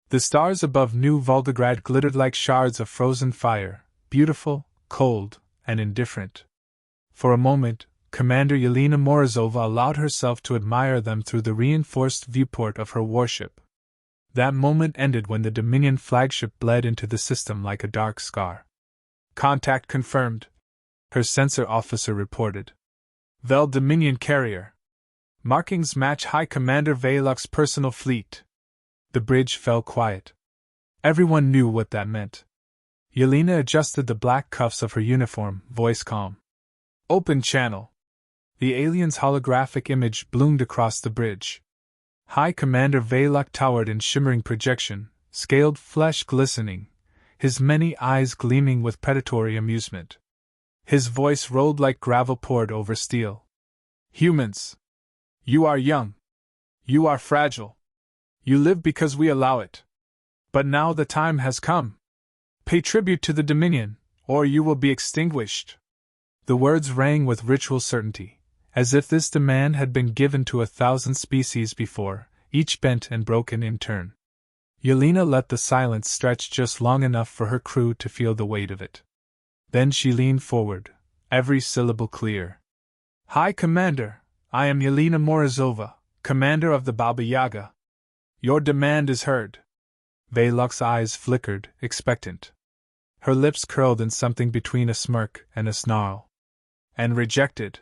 The stars above New Volgograd glittered like shards of frozen fire, beautiful, cold, and indifferent. For a moment, Commander Yelena Morozova allowed herself to admire them through the reinforced viewport of her warship. That moment ended when the Dominion flagship bled into the system like a dark scar. "Contact confirmed," her sensor officer reported. "Vel Dominion carrier. Markings match High Commander Veilok's personal fleet." The bridge fell quiet. Everyone knew what that meant. Yelena adjusted the black cuffs of her uniform, voice calm. "Open channel." The alien's holographic image bloomed across the bridge. High Commander Veilok towered in shimmering projection, scaled flesh glistening, his many eyes gleaming with predatory amusement. His voice rolled like gravel poured over steel. "Humans! You are young. You are fragile. You live because we allow it. But now the time has come. Pay tribute to the Dominion, or you will be extinguished." The words rang with ritual certainty, as if this demand had been given to 1,000 species before, each bent and broken in turn. Yelena let the silence stretch just long enough for her crew to feel the weight of it. Then she leaned forward, every syllable clear. "High Commander, I am Yelena Morozova, Commander of the Baba Yaga. Your demand is heard." Veilok's eyes flickered, expectant. Her lips curled in something between a smirk and a snarl. "And rejected.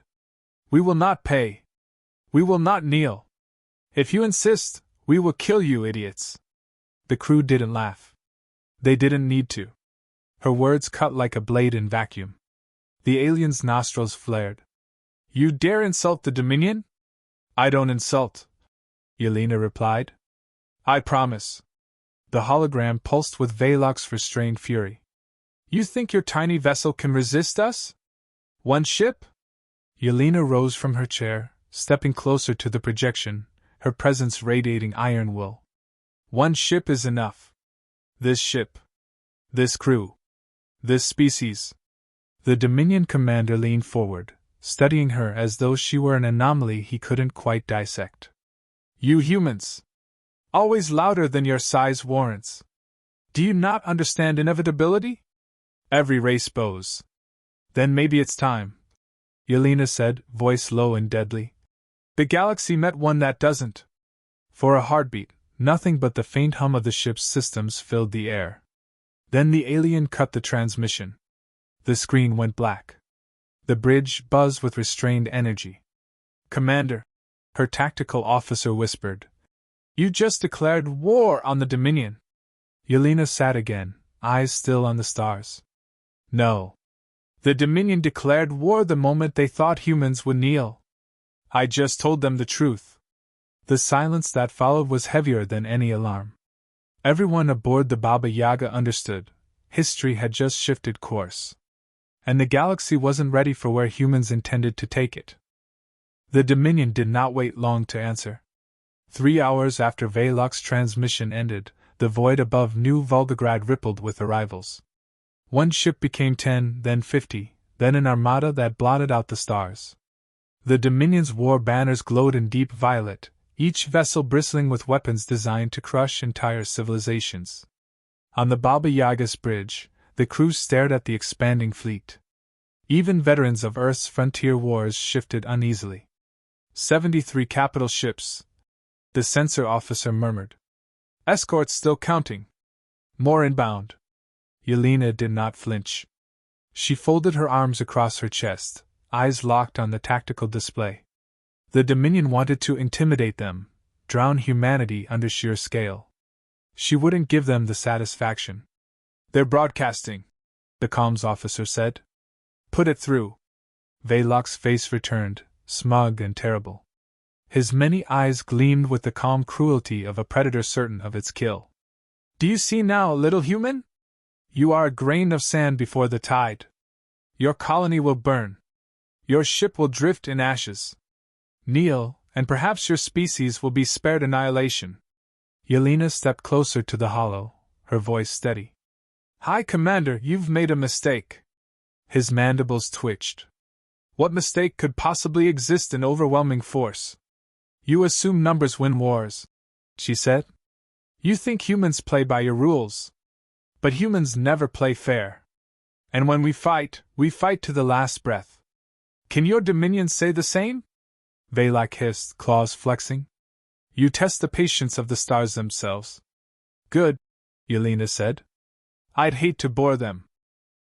We will not pay. We will not kneel. If you insist, we will kill you, idiots." The crew didn't laugh. They didn't need to. Her words cut like a blade in vacuum. The alien's nostrils flared. "You dare insult the Dominion?" "I don't insult," Yelena replied. "I promise." The hologram pulsed with Veilok's restrained fury. "You think your tiny vessel can resist us? One ship?" Yelena rose from her chair, stepping closer to the projection, her presence radiating iron will. "One ship is enough. This ship. This crew. This species." The Dominion commander leaned forward, studying her as though she were an anomaly he couldn't quite dissect. "You humans! Always louder than your size warrants. Do you not understand inevitability? Every race bows. Then maybe it's time," Yelena said, voice low and deadly. "The galaxy met one that doesn't." For a heartbeat, nothing but the faint hum of the ship's systems filled the air. Then the alien cut the transmission. The screen went black. The bridge buzzed with restrained energy. "Commander," her tactical officer whispered, "you just declared war on the Dominion." Yelena sat again, eyes still on the stars. "No. The Dominion declared war the moment they thought humans would kneel. I just told them the truth." The silence that followed was heavier than any alarm. Everyone aboard the Baba Yaga understood. History had just shifted course. And the galaxy wasn't ready for where humans intended to take it. The Dominion did not wait long to answer. 3 hours after Veilok's transmission ended, the void above New Volgograd rippled with arrivals. One ship became 10, then 50, then an armada that blotted out the stars. The Dominion's war banners glowed in deep violet, each vessel bristling with weapons designed to crush entire civilizations. On the Baba Yaga's bridge, the crew stared at the expanding fleet. Even veterans of Earth's frontier wars shifted uneasily. 73 capital ships, the sensor officer murmured. "Escorts still counting. More inbound." Yelena did not flinch. She folded her arms across her chest, eyes locked on the tactical display. The Dominion wanted to intimidate them, drown humanity under sheer scale. She wouldn't give them the satisfaction. "They're broadcasting," the comms officer said. "Put it through." Veilok's face returned, smug and terrible. His many eyes gleamed with the calm cruelty of a predator certain of its kill. "Do you see now, little human? You are a grain of sand before the tide. Your colony will burn. Your ship will drift in ashes. Kneel, and perhaps your species will be spared annihilation." Yelena stepped closer to the hollow, her voice steady. "High Commander, you've made a mistake." His mandibles twitched. "What mistake could possibly exist in overwhelming force?" "You assume numbers win wars," she said. You think humans play by your rules. But humans never play fair. And when we fight to the last breath. Can your dominions say the same? Valak hissed, claws flexing. You test the patience of the stars themselves. Good, Yelena said. I'd hate to bore them.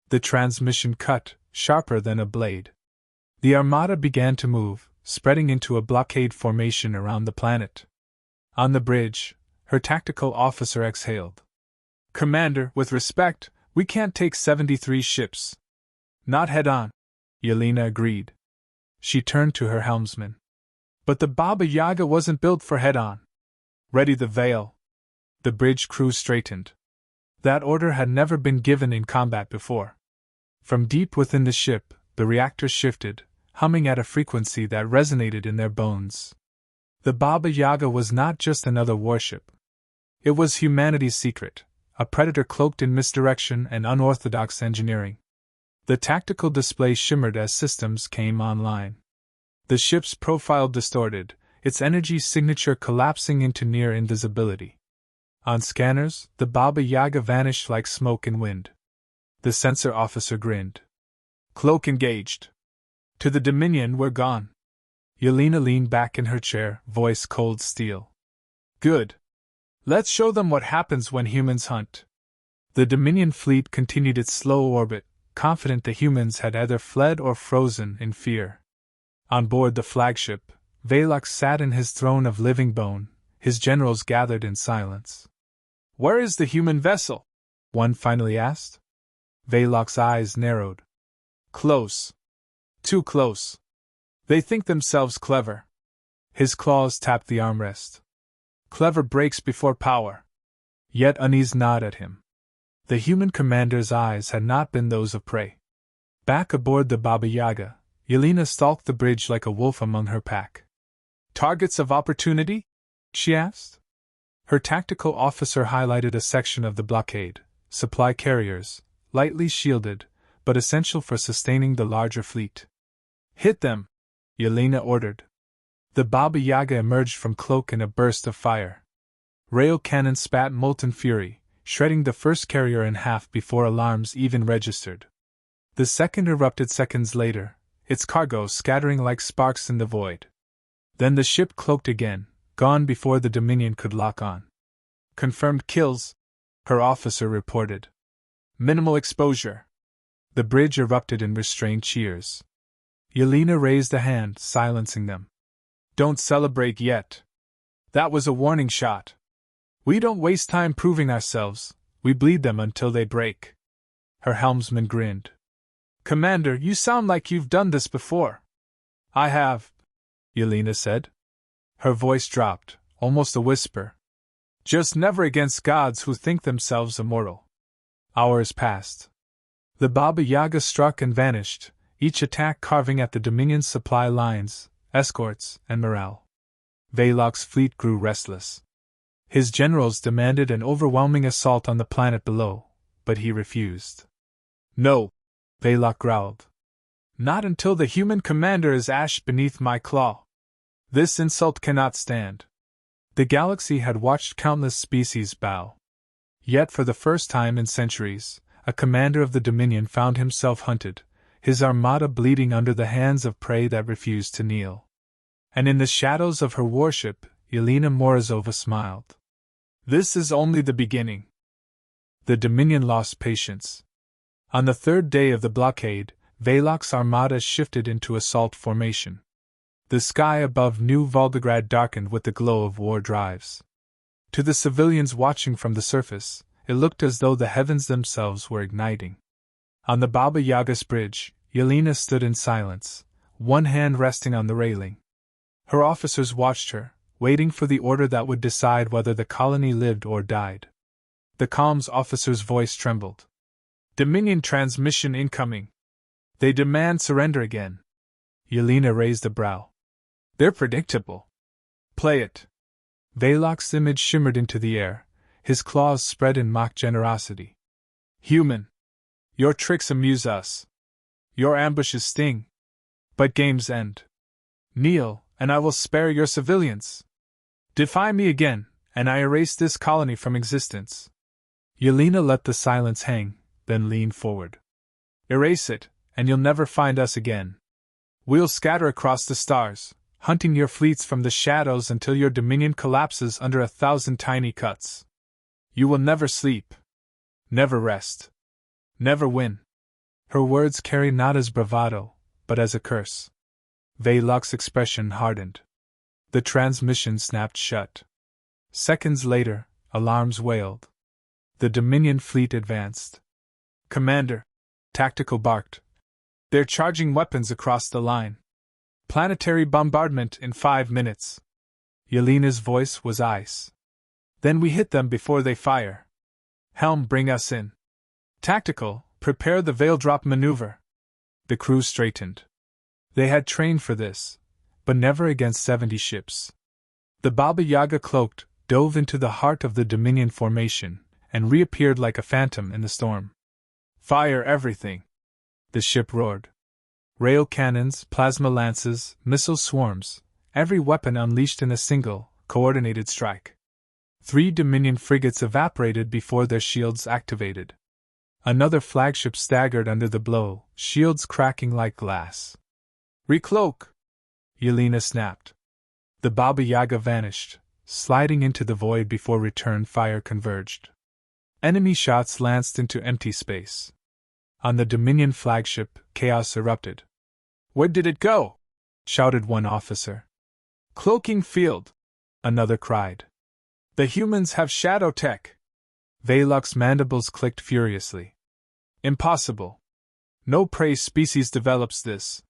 The transmission cut, sharper than a blade. The armada began to move, spreading into a blockade formation around the planet. On the bridge, her tactical officer exhaled. Commander, with respect, we can't take 73 ships. Not head-on, Yelena agreed. She turned to her helmsman. But the Baba Yaga wasn't built for head-on. Ready the veil. The bridge crew straightened. That order had never been given in combat before. From deep within the ship, the reactor shifted, humming at a frequency that resonated in their bones. The Baba Yaga was not just another warship. It was humanity's secret, a predator cloaked in misdirection and unorthodox engineering. The tactical display shimmered as systems came online. The ship's profile distorted, its energy signature collapsing into near invisibility. On scanners, the Baba Yaga vanished like smoke and wind. The sensor officer grinned. Cloak engaged. To the Dominion, we're gone. Yelena leaned back in her chair, voice cold steel. Good. Let's show them what happens when humans hunt. The Dominion fleet continued its slow orbit, confident the humans had either fled or frozen in fear. On board the flagship, Valak sat in his throne of living bone, his generals gathered in silence. Where is the human vessel? One finally asked. Valak's eyes narrowed. Close. Too close. They think themselves clever. His claws tapped the armrest. Clever breaks before power. Yet unease gnawed at him. The human commander's eyes had not been those of prey. Back aboard the Baba Yaga, Yelena stalked the bridge like a wolf among her pack. Targets of opportunity? She asked. Her tactical officer highlighted a section of the blockade, supply carriers, lightly shielded, but essential for sustaining the larger fleet. Hit them, Yelena ordered. The Baba Yaga emerged from cloak in a burst of fire. Rail cannons spat molten fury, shredding the first carrier in half before alarms even registered. The second erupted seconds later, its cargo scattering like sparks in the void. Then the ship cloaked again, gone before the Dominion could lock on. Confirmed kills, her officer reported. Minimal exposure. The bridge erupted in restrained cheers. Yelena raised a hand, silencing them. Don't celebrate yet. That was a warning shot. We don't waste time proving ourselves, we bleed them until they break. Her helmsman grinned. Commander, you sound like you've done this before. I have, Yelena said. Her voice dropped, almost a whisper. Just never against gods who think themselves immortal. Hours passed. The Baba Yaga struck and vanished, each attack carving at the Dominion's supply lines, escorts, and morale. Valak's fleet grew restless. His generals demanded an overwhelming assault on the planet below, but he refused. No, Valak growled. Not until the human commander is ash beneath my claw. This insult cannot stand. The galaxy had watched countless species bow. Yet for the first time in centuries, a commander of the Dominion found himself hunted, his armada bleeding under the hands of prey that refused to kneel. And in the shadows of her warship, Yelena Morozova smiled. This is only the beginning. The Dominion lost patience. On the third day of the blockade, Valak's armada shifted into assault formation. The sky above New Volgograd darkened with the glow of war drives. To the civilians watching from the surface, it looked as though the heavens themselves were igniting. On the Baba Yaga's bridge, Yelena stood in silence, one hand resting on the railing. Her officers watched her, waiting for the order that would decide whether the colony lived or died. The comms officer's voice trembled. Dominion transmission incoming. They demand surrender again. Yelena raised a brow. They're predictable. Play it. Valak's image shimmered into the air, his claws spread in mock generosity. Human. Your tricks amuse us. Your ambushes sting. But games end. Kneel, and I will spare your civilians. Defy me again, and I erase this colony from existence. Yelena let the silence hang, then leaned forward. Erase it, and you'll never find us again. We'll scatter across the stars, hunting your fleets from the shadows until your dominion collapses under 1,000 tiny cuts. You will never sleep. Never rest. Never win. Her words carried not as bravado, but as a curse. Veilok's expression hardened. The transmission snapped shut. Seconds later, alarms wailed. The Dominion fleet advanced. Commander, Tactical barked. They're charging weapons across the line. Planetary bombardment in 5 minutes. Yelena's voice was ice. Then we hit them before they fire. Helm, bring us in. Tactical, prepare the veil drop maneuver. The crew straightened. They had trained for this, but never against 70 ships. The Baba Yaga cloaked, dove into the heart of the Dominion formation, and reappeared like a phantom in the storm. Fire everything! The ship roared. Rail cannons, plasma lances, missile swarms, every weapon unleashed in a single, coordinated strike. 3 Dominion frigates evaporated before their shields activated. Another flagship staggered under the blow, shields cracking like glass. Recloak! Yelena snapped. The Baba Yaga vanished, sliding into the void before return fire converged. Enemy shots lanced into empty space. On the Dominion flagship, chaos erupted. Where did it go? Shouted one officer. Cloaking field, another cried. The humans have shadow tech. Veilok's mandibles clicked furiously. Impossible. No prey species develops this.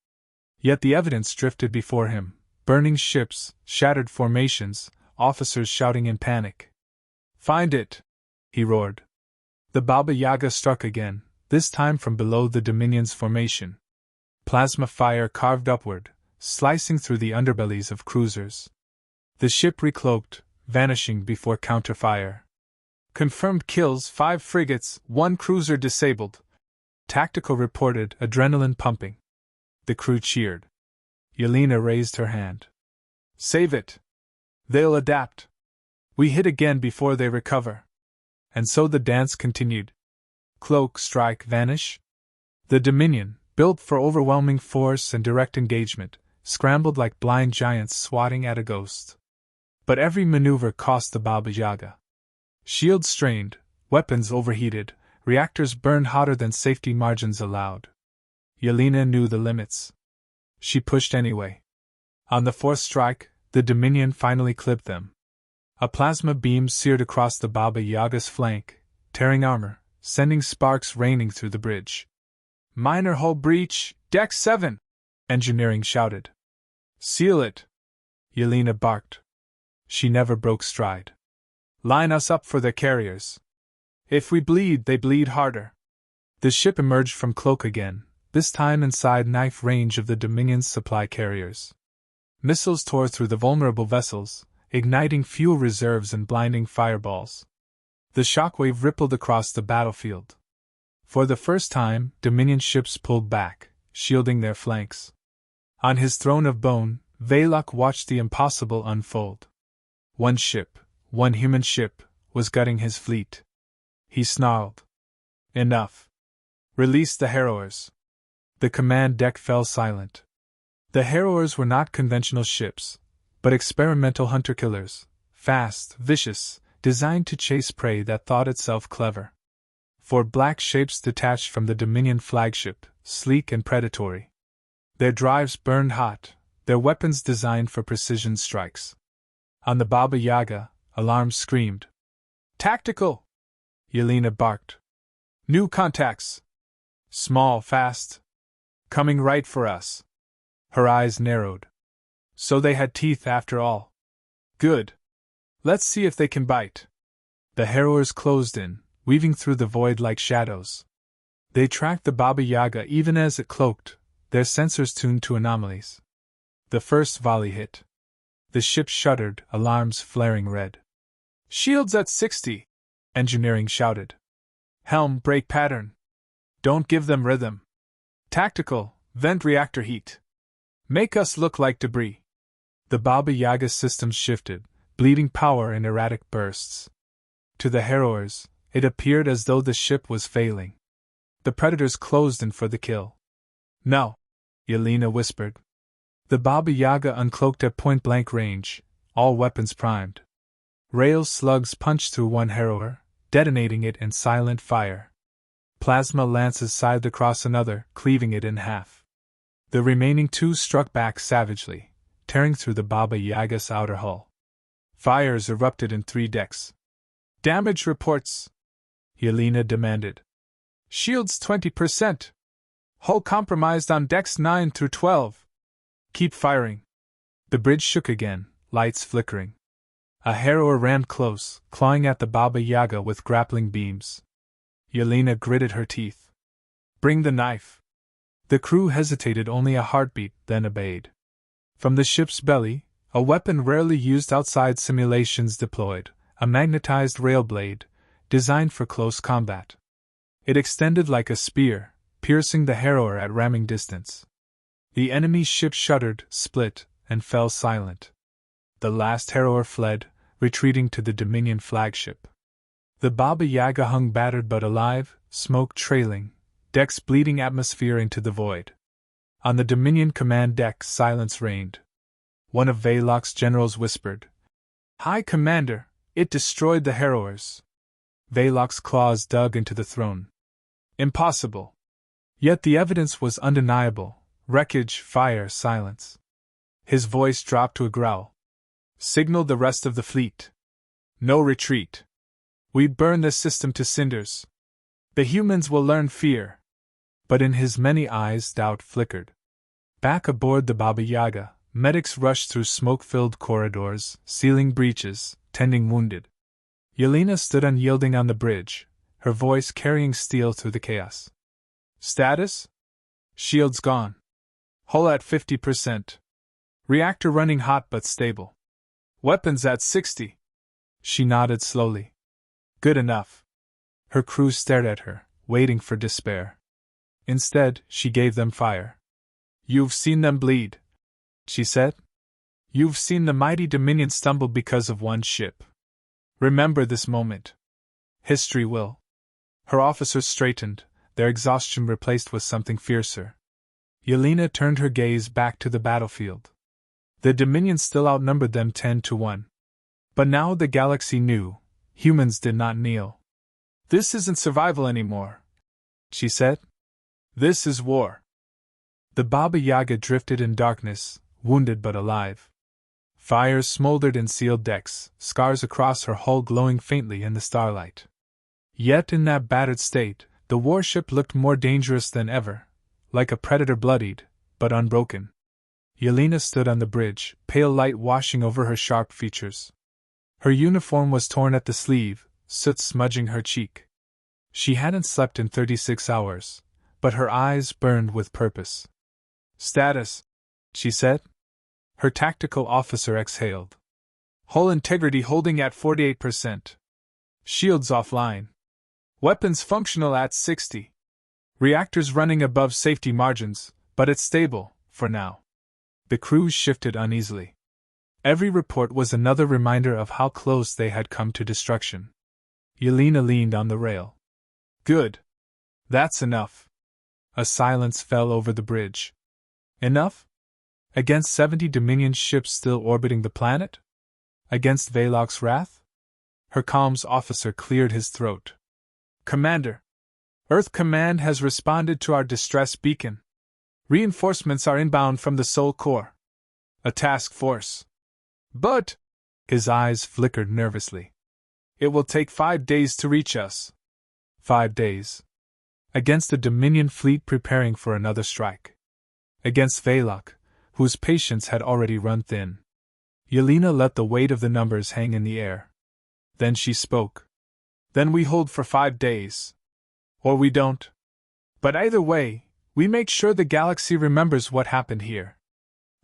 Yet the evidence drifted before him, burning ships, shattered formations, officers shouting in panic. Find it! He roared. The Baba Yaga struck again, this time from below the Dominion's formation. Plasma fire carved upward, slicing through the underbellies of cruisers. The ship recloaked, vanishing before counterfire. Confirmed kills: 5 frigates, 1 cruiser disabled. Tactical reported, adrenaline pumping. The crew cheered. Yelena raised her hand. Save it! They'll adapt. We hit again before they recover. And so the dance continued. Cloak, strike, vanish. The Dominion, built for overwhelming force and direct engagement, scrambled like blind giants swatting at a ghost. But every maneuver cost the Baba Yaga. Shields strained, weapons overheated, reactors burned hotter than safety margins allowed. Yelena knew the limits. She pushed anyway. On the 4th strike, the Dominion finally clipped them. A plasma beam seared across the Baba Yaga's flank, tearing armor, sending sparks raining through the bridge. Minor hull breach, Deck 7! Engineering shouted. Seal it! Yelena barked. She never broke stride. Line us up for their carriers. If we bleed, they bleed harder. The ship emerged from cloak again, this time inside knife range of the Dominion's supply carriers. Missiles tore through the vulnerable vessels, igniting fuel reserves and blinding fireballs. The shockwave rippled across the battlefield. For the first time, Dominion ships pulled back, shielding their flanks. On his throne of bone, Veilok watched the impossible unfold. One ship, one human ship, was gutting his fleet. He snarled. Enough. Release the harrowers. The command deck fell silent. The harrowers were not conventional ships, but experimental hunter-killers, fast, vicious, designed to chase prey that thought itself clever. 4 black shapes detached from the Dominion flagship, sleek and predatory. Their drives burned hot, their weapons designed for precision strikes. On the Baba Yaga, alarms screamed. Tactical! Yelena barked. New contacts! Small, fast. Coming right for us. Her eyes narrowed. So they had teeth after all. Good. Let's see if they can bite. The harrowers closed in, weaving through the void like shadows. They tracked the Baba Yaga even as it cloaked, their sensors tuned to anomalies. The first volley hit. The ship shuddered, alarms flaring red. Shields at 60! Engineering shouted. Helm, break pattern. Don't give them rhythm. Tactical, vent reactor heat. Make us look like debris. The Baba Yaga systems shifted, bleeding power in erratic bursts. To the harrowers, it appeared as though the ship was failing. The predators closed in for the kill. "No," Yelena whispered. The Baba Yaga uncloaked at point-blank range, all weapons primed. Rail slugs punched through one harrower, detonating it in silent fire. Plasma lances scythed across another, cleaving it in half. The remaining two struck back savagely, tearing through the Baba Yaga's outer hull. Fires erupted in 3 decks. "Damage reports," Yelena demanded. "Shields 20%. Hull compromised on decks 9 through 12. Keep firing." The bridge shook again, lights flickering. A harrower ran close, clawing at the Baba Yaga with grappling beams. Yelena gritted her teeth. "Bring the knife." The crew hesitated only a heartbeat, then obeyed. From the ship's belly, a weapon rarely used outside simulations deployed, a magnetized rail blade, designed for close combat. It extended like a spear, piercing the harrower at ramming distance. The enemy's ship shuddered, split, and fell silent. The last harrower fled, retreating to the Dominion flagship. The Baba Yaga hung battered but alive, smoke trailing, decks bleeding atmosphere into the void. On the Dominion command deck, silence reigned. One of Veilok's generals whispered, "High Commander, it destroyed the harrowers." Veilok's claws dug into the throne. "Impossible." Yet the evidence was undeniable: wreckage, fire, silence. His voice dropped to a growl. "Signal the rest of the fleet. No retreat. We burn this system to cinders. The humans will learn fear." But in his many eyes doubt flickered. Back aboard the Baba Yaga, medics rushed through smoke-filled corridors, sealing breaches, tending wounded. Yelena stood unyielding on the bridge, her voice carrying steel through the chaos. "Status? Shields gone. Hull at 50%. Reactor running hot but stable. Weapons at 60. She nodded slowly. "Good enough." Her crew stared at her, waiting for despair. Instead, she gave them fire. "You've seen them bleed," she said. "You've seen the mighty Dominion stumble because of one ship. Remember this moment. History will." Her officers straightened, their exhaustion replaced with something fiercer. Yelena turned her gaze back to the battlefield. The Dominion still outnumbered them 10-1. But now the galaxy knew, humans did not kneel. "This isn't survival anymore," she said. "This is war." The Baba Yaga drifted in darkness, wounded but alive. Fires smoldered in sealed decks, scars across her hull glowing faintly in the starlight. Yet in that battered state, the warship looked more dangerous than ever, like a predator bloodied, but unbroken. Yelena stood on the bridge, pale light washing over her sharp features. Her uniform was torn at the sleeve, soot smudging her cheek. She hadn't slept in 36 hours, but her eyes burned with purpose. "Status," she said. Her tactical officer exhaled. "Hull integrity holding at 48%. Shields offline. Weapons functional at 60. Reactors running above safety margins, but it's stable, for now." The crews shifted uneasily. Every report was another reminder of how close they had come to destruction. Yelena leaned on the rail. "Good. That's enough." A silence fell over the bridge. Enough? Against 70 Dominion ships still orbiting the planet? Against Veilok's wrath? Her comms officer cleared his throat. "Commander, Earth Command has responded to our distress beacon. Reinforcements are inbound from the Sol Core. A task force. But," his eyes flickered nervously, "it will take 5 days to reach us." 5 days. Against a Dominion fleet preparing for another strike. Against Veilok, whose patience had already run thin. Yelena let the weight of the numbers hang in the air. Then she spoke. "Then we hold for 5 days. Or we don't. But either way, we make sure the galaxy remembers what happened here."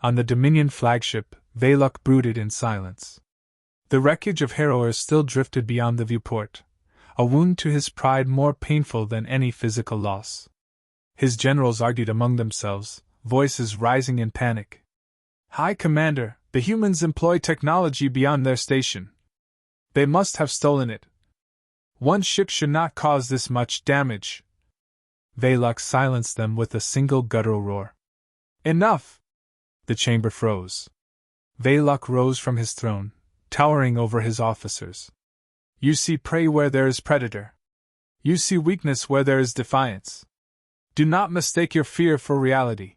On the Dominion flagship, Veilok brooded in silence. The wreckage of harrowers still drifted beyond the viewport, a wound to his pride more painful than any physical loss. His generals argued among themselves, voices rising in panic. "High Commander, The humans employ technology beyond their station. They must have stolen it. One ship should not cause this much damage. Velox silenced them with a single guttural roar. Enough! The chamber froze. Velox rose from his throne, towering over his officers. You see prey where there is predator. You see weakness where there is defiance. Do not mistake your fear for reality.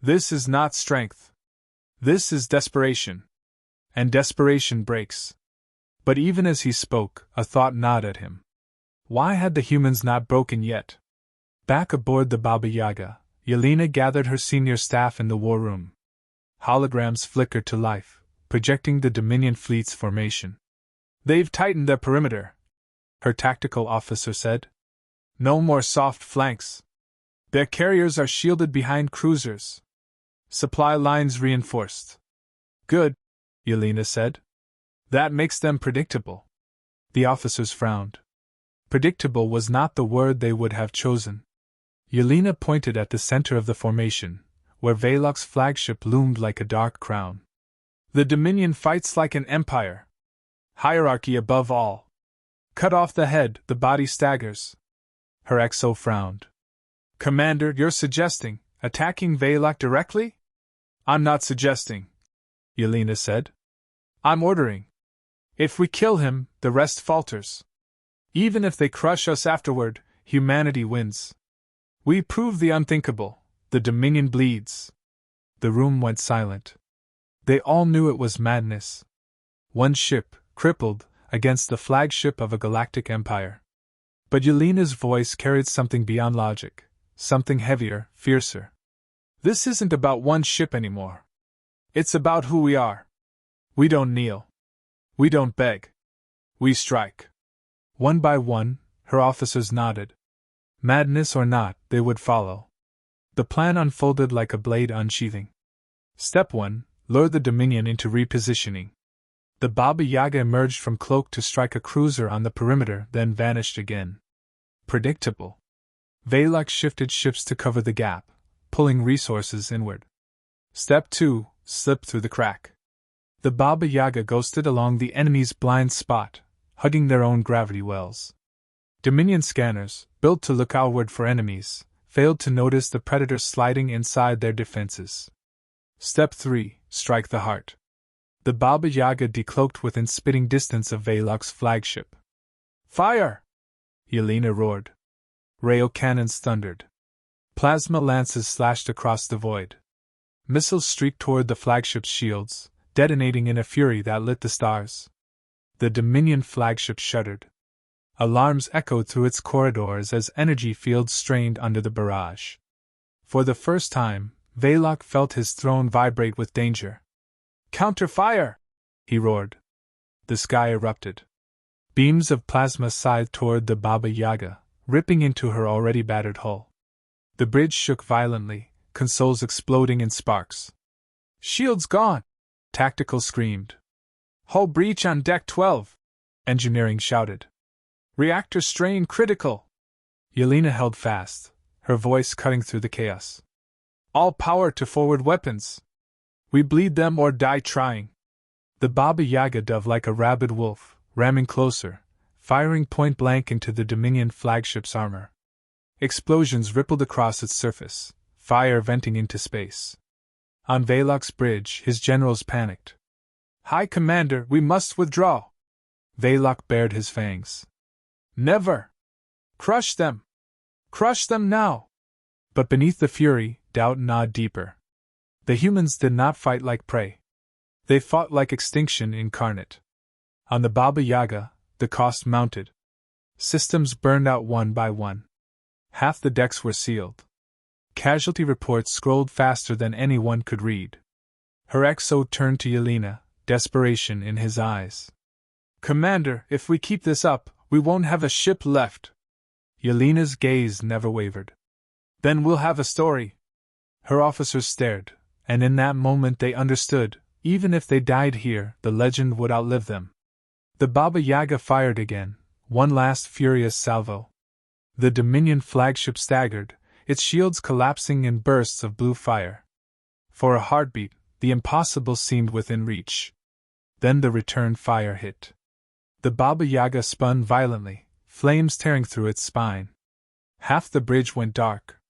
This is not strength. This is desperation. And desperation breaks. But even as he spoke, a thought gnawed at him. Why had the humans not broken yet? Back aboard the Baba Yaga, Yelena gathered her senior staff in the war room. Holograms flickered to life, projecting the Dominion fleet's formation. They've tightened their perimeter, her tactical officer said. No more soft flanks. Their carriers are shielded behind cruisers. Supply lines reinforced. Good, Yelena said. That makes them predictable. The officers frowned. Predictable was not the word they would have chosen. Yelena pointed at the center of the formation, where Velox's flagship loomed like a dark crown. The Dominion fights like an empire. Hierarchy above all. Cut off the head, the body staggers. Her XO frowned. Commander, you're suggesting attacking Velox directly? I'm not suggesting, Yelena said. I'm ordering. If we kill him, the rest falters. Even if they crush us afterward, humanity wins. We prove the unthinkable. The Dominion bleeds. The room went silent. They all knew it was madness. One ship, crippled, against the flagship of a galactic empire. But Yelena's voice carried something beyond logic, something heavier, fiercer. This isn't about one ship anymore. It's about who we are. We don't kneel. We don't beg. We strike. One by one, her officers nodded. Madness or not, they would follow. The plan unfolded like a blade unsheathing. Step 1. Lure the Dominion into repositioning. The Baba Yaga emerged from cloak to strike a cruiser on the perimeter, then vanished again. Predictable. Velox shifted ships to cover the gap, pulling resources inward. Step 2. Slip through the crack. The Baba Yaga ghosted along the enemy's blind spot, hugging their own gravity wells. Dominion scanners, built to look outward for enemies, failed to notice the predator sliding inside their defenses. Step 3. Strike the heart. The Baba Yaga decloaked within spitting distance of Velox's flagship. Fire! Yelena roared. Rail cannons thundered. Plasma lances slashed across the void. Missiles streaked toward the flagship's shields, detonating in a fury that lit the stars. The Dominion flagship shuddered. Alarms echoed through its corridors as energy fields strained under the barrage. For the first time, Velox felt his throne vibrate with danger. Counter fire! He roared. The sky erupted. Beams of plasma scythed toward the Baba Yaga, ripping into her already battered hull. The bridge shook violently, consoles exploding in sparks. Shields gone! Tactical screamed. Hull breach on deck 12! Engineering shouted. Reactor strain critical! Yelena held fast, her voice cutting through the chaos. All power to forward weapons! We bleed them or die trying. The Baba Yaga dove like a rabid wolf, ramming closer, firing point blank into the Dominion flagship's armor. Explosions rippled across its surface, fire venting into space. On Velox's bridge, his generals panicked. High Commander, we must withdraw! Velox bared his fangs. Never! Crush them! Crush them now! But beneath the fury, doubt gnawed deeper. The humans did not fight like prey. They fought like extinction incarnate. On the Baba Yaga, the cost mounted. Systems burned out one by one. Half the decks were sealed. Casualty reports scrolled faster than anyone could read. Her XO turned to Yelena, desperation in his eyes. Commander, if we keep this up, we won't have a ship left. Yelena's gaze never wavered. Then we'll have a story. Her officers stared, and in that moment they understood, even if they died here, the legend would outlive them. The Baba Yaga fired again, one last furious salvo. The Dominion flagship staggered, its shields collapsing in bursts of blue fire. For a heartbeat, The impossible seemed within reach. Then the return fire hit. The Baba Yaga spun violently, flames tearing through its spine. Half the bridge went dark.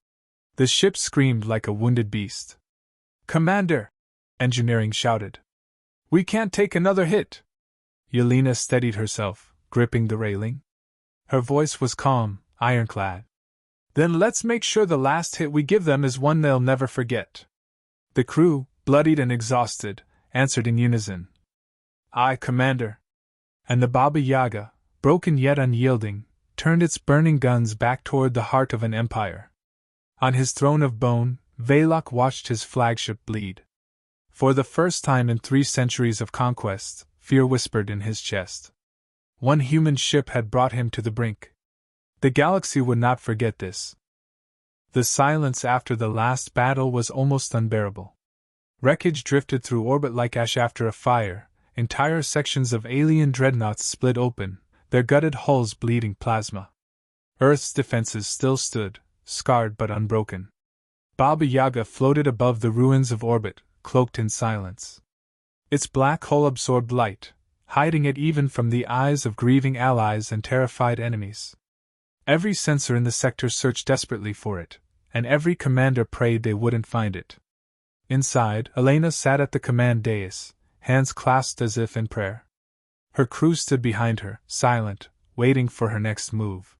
The ship screamed like a wounded beast. "Commander!" Engineering shouted. "We can't take another hit!" Yelena steadied herself, gripping the railing. Her voice was calm, ironclad. "Then let's make sure the last hit we give them is one they'll never forget." The crew, bloodied and exhausted, answered in unison. "Aye, Commander." And the Baba Yaga, broken yet unyielding, turned its burning guns back toward the heart of an empire. On his throne of bone, Valok watched his flagship bleed. For the first time in 3 centuries of conquest, fear whispered in his chest. One human ship had brought him to the brink. The galaxy would not forget this. The silence after the last battle was almost unbearable. Wreckage drifted through orbit like ash after a fire, entire sections of alien dreadnoughts split open, their gutted hulls bleeding plasma. Earth's defenses still stood, scarred but unbroken. Baba Yaga floated above the ruins of orbit, cloaked in silence. Its black hull absorbed light, hiding it even from the eyes of grieving allies and terrified enemies. Every sensor in the sector searched desperately for it, and every commander prayed they wouldn't find it. Inside, Elena sat at the command dais, hands clasped as if in prayer. Her crew stood behind her, silent, waiting for her next move.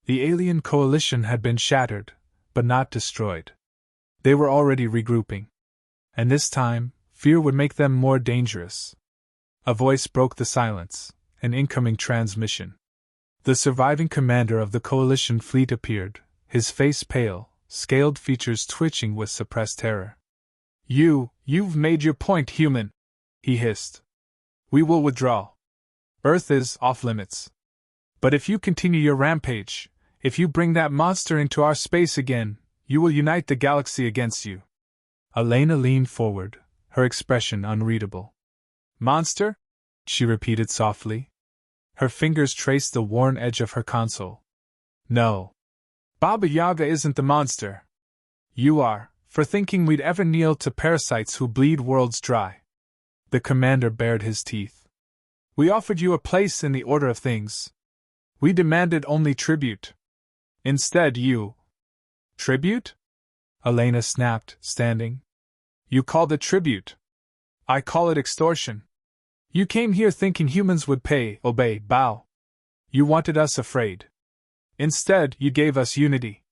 The alien coalition had been shattered, but not destroyed. They were already regrouping. And this time, fear would make them more dangerous. A voice broke the silence, an incoming transmission. The surviving commander of the coalition fleet appeared, his face pale, scaled features twitching with suppressed terror. You've made your point, human," he hissed. "We will withdraw. Earth is off limits. But if you continue your rampage, if you bring that monster into our space again, you will unite the galaxy against you." Elena leaned forward, her expression unreadable. "Monster?" she repeated softly. Her fingers traced the worn edge of her console. "No. Baba Yaga isn't the monster. You are, for thinking we'd ever kneel to parasites who bleed worlds dry." The commander bared his teeth. "We offered you a place in the order of things. We demanded only tribute. Instead you—" "Tribute?" Elena snapped, standing. "You called it tribute. I call it extortion. You came here thinking humans would pay, obey, bow. You wanted us afraid. Instead, you gave us unity.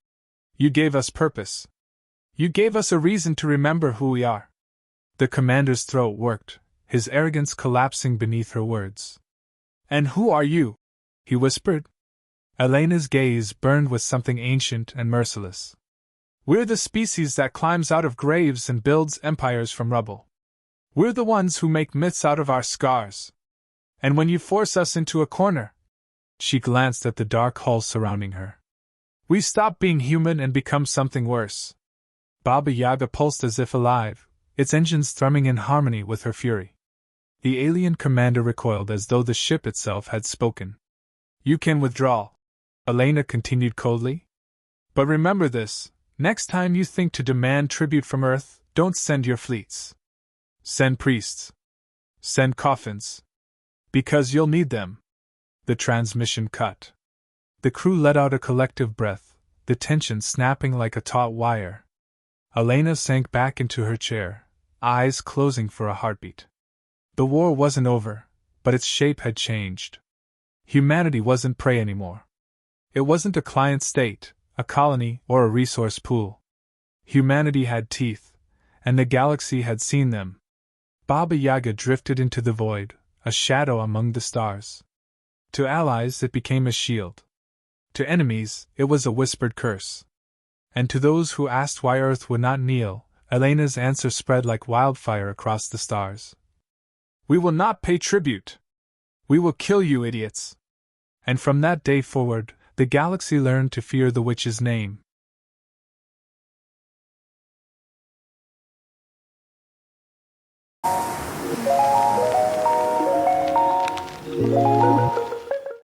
You gave us purpose. You gave us a reason to remember who we are." The commander's throat worked, his arrogance collapsing beneath her words. "And who are you?" he whispered. Elena's gaze burned with something ancient and merciless. "We're the species that climbs out of graves and builds empires from rubble. We're the ones who make myths out of our scars. And when you force us into a corner," she glanced at the dark hull surrounding her, "we stop being human and become something worse." Baba Yaga pulsed as if alive, its engines thrumming in harmony with her fury. The alien commander recoiled as though the ship itself had spoken. "You can withdraw," Elena continued coldly. "But remember this, next time you think to demand tribute from Earth, don't send your fleets. Send priests. Send coffins. Because you'll need them." The transmission cut. The crew let out a collective breath, the tension snapping like a taut wire. Elena sank back into her chair, eyes closing for a heartbeat. The war wasn't over, but its shape had changed. Humanity wasn't prey anymore. It wasn't a client state, a colony, or a resource pool. Humanity had teeth, and the galaxy had seen them. Baba Yaga drifted into the void, a shadow among the stars. To allies it became a shield. To enemies it was a whispered curse. And to those who asked why Earth would not kneel, Elena's answer spread like wildfire across the stars. "We will not pay tribute. We will kill you, idiots." And from that day forward, the galaxy learned to fear the witch's name.